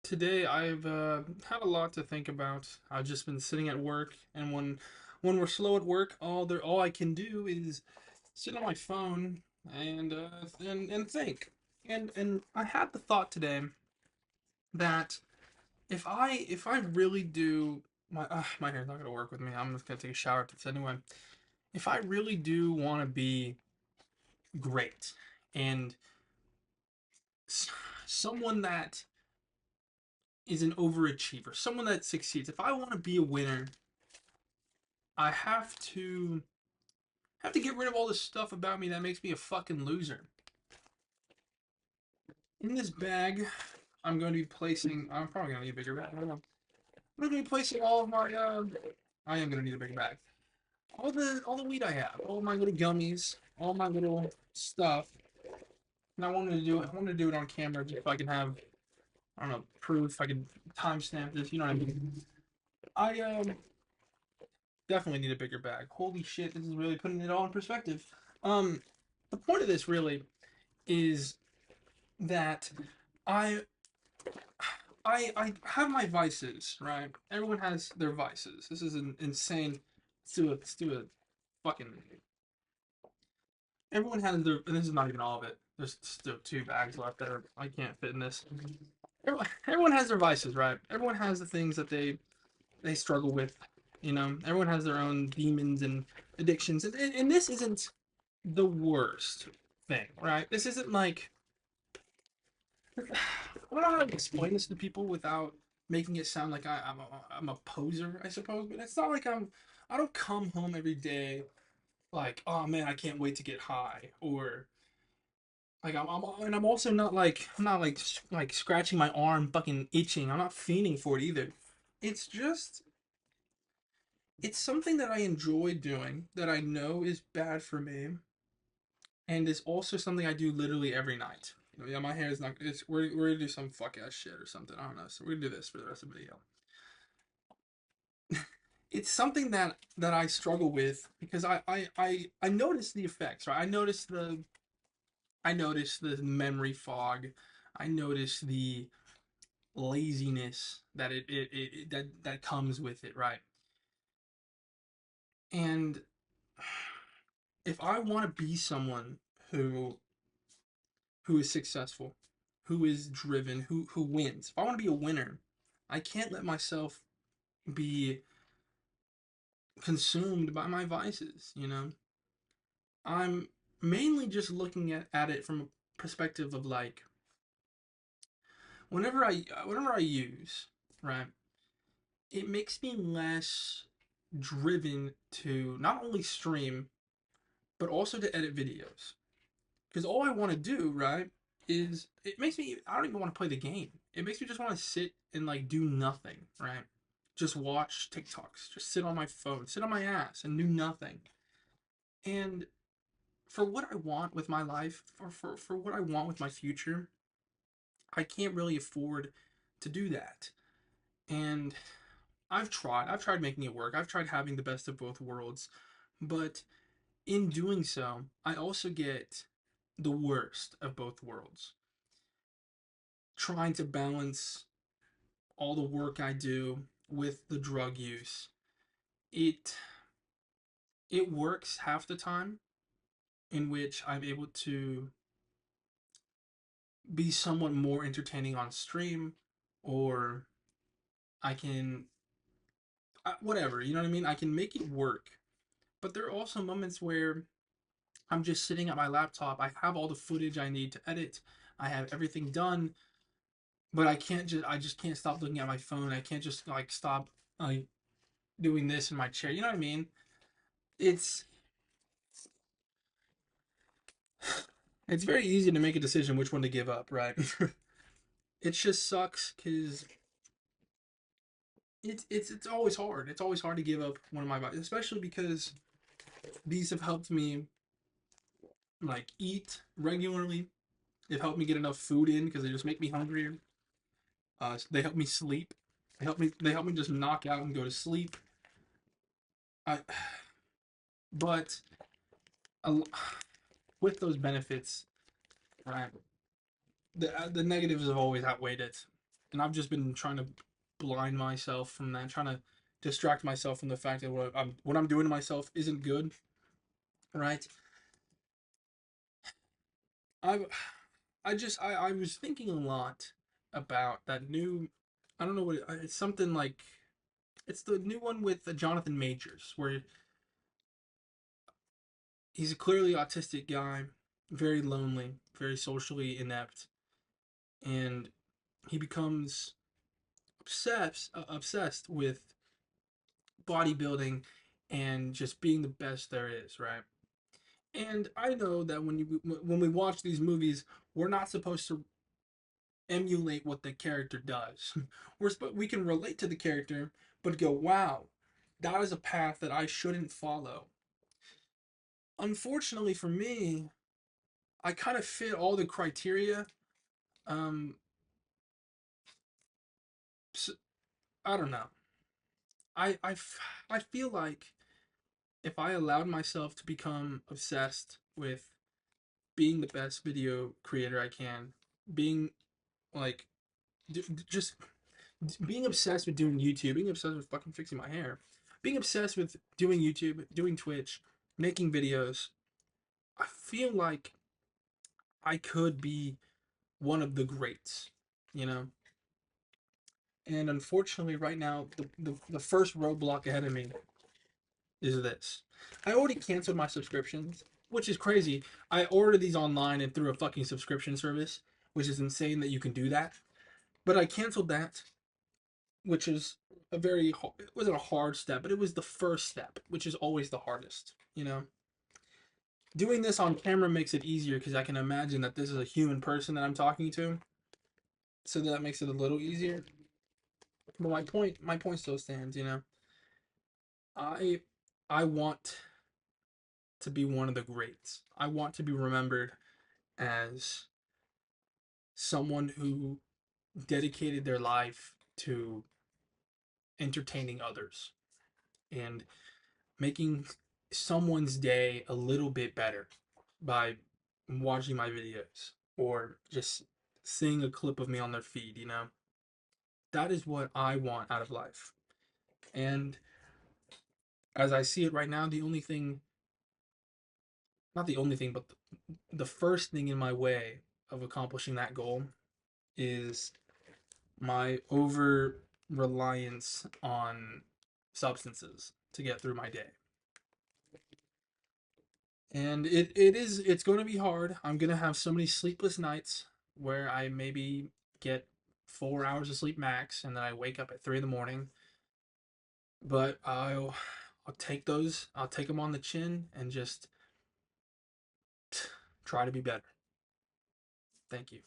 Today I've had a lot to think about. I've just been sitting at work, and when we're slow at work, all I can do is sit on my phone and think. And I had the thought today that if I really do my hair's not gonna work with me. I'm just gonna take a shower at this anyway. If I really do want to be great and s- someone that is an overachiever, someone that succeeds. If I want to be a winner, I have to get rid of all this stuff about me that makes me a fucking loser. In this bag, I'm going to be placing. I'm probably gonna need a bigger bag. I don't know. I'm going to be placing all of my. I am going to need a bigger bag. All the weed I have, all my little gummies, all my little stuff. And I wanted to do it. I wanted to do it on camera just so I can have, I don't know, proof. I could timestamp this. You know what I mean? I definitely need a bigger bag. Holy shit, this is really putting it all in perspective. Um, the point of this really is that I I have my vices, right? Everyone has their vices. This is an insane. Let's do a fucking. Everyone has their. And this is not even all of it. There's still two bags left that are I can't fit in this. Everyone has their vices, right? Everyone has the things that they struggle with. You know, everyone has their own demons and addictions, and this isn't the worst thing, right? This isn't like I don't know how to explain this to people without making it sound like I'm a poser, I suppose. But it's not like I don't come home every day like, oh man, I can't wait to get high, or like and I'm also not like like scratching my arm, fucking itching. I'm not fiending for it either. It's just it's something that I enjoy doing that I know is bad for me, and it's also something I do literally every night. Yeah, my hair is not. We're gonna do some fuck ass shit or something. I don't know. So we're gonna do this for the rest of the video. It's something that I struggle with because I notice the effects, right? I notice the memory fog. I notice the laziness that that comes with it, right? And if I want to be someone who who is successful, who is driven, who wins. If I want to be a winner, I can't let myself be consumed by my vices, you know? I'm mainly just looking at it from a perspective of like whenever I use, right? It makes me less driven to not only stream but also to edit videos. Because all I want to do, right, is it makes me I don't even want to play the game. It makes me just want to sit and like do nothing, right? Just watch TikToks, just sit on my phone, sit on my ass and do nothing. And for what I want with my life, for what I want with my future, I can't really afford to do that. And I've tried making it work. I've tried having the best of both worlds. But in doing so, I also get the worst of both worlds. Trying to balance all the work I do with the drug use. It it works half the time in which I'm able to be somewhat more entertaining on stream or I can whatever, you know what I mean? I can make it work. But there are also moments where I'm just sitting at my laptop. I have all the footage I need to edit. I have everything done, but I just can't stop looking at my phone. I can't just like stop like doing this in my chair. You know what I mean? It's it's very easy to make a decision which one to give up, right? It just sucks because it's always hard. It's always hard to give up one of my bodies, especially because these have helped me like eat regularly. They've helped me get enough food in because they just make me hungrier. They help me sleep. They help me just knock out and go to sleep. I but uh, with those benefits, right? The negatives have always outweighed it. And I've just been trying to blind myself from that, trying to distract myself from the fact that what I'm doing to myself isn't good, right? I I was thinking a lot about that new. I don't know what it's something like. It's the new one with Jonathan Majors, where he's a clearly autistic guy, very lonely, very socially inept, and he becomes obsessed with bodybuilding and just being the best there is, right? And I know that when we watch these movies, we're not supposed to emulate what the character does. We can relate to the character, but go, wow, that is a path that I shouldn't follow. Unfortunately for me, I kind of fit all the criteria. Um, so, I don't know. I feel like if I allowed myself to become obsessed with being the best video creator I can, being like just being obsessed with doing YouTube, being obsessed with fucking fixing my hair, being obsessed with doing YouTube, doing Twitch, making videos, I feel like I could be one of the greats, you know? And unfortunately, right now, the first roadblock ahead of me is this. I already canceled my subscriptions, which is crazy. I ordered these online and through a fucking subscription service, which is insane that you can do that. But I canceled that, which is it wasn't a hard step, but it was the first step, which is always the hardest, you know? Doing this on camera makes it easier because I can imagine that this is a human person that I'm talking to, so that makes it a little easier. But my point still stands, you know? I I want to be one of the greats. I want to be remembered as someone who dedicated their life to entertaining others and making someone's day a little bit better by watching my videos or just seeing a clip of me on their feed, you know? That is what I want out of life. And as I see it right now, the only thing, not the only thing, but the first thing in my way of accomplishing that goal is my over reliance on substances to get through my day. And it's going to be hard. I'm going to have so many sleepless nights where I maybe get 4 hours of sleep max and then I wake up at 3 in the morning. But I'll take those. I'll take them on the chin and just try to be better. Thank you.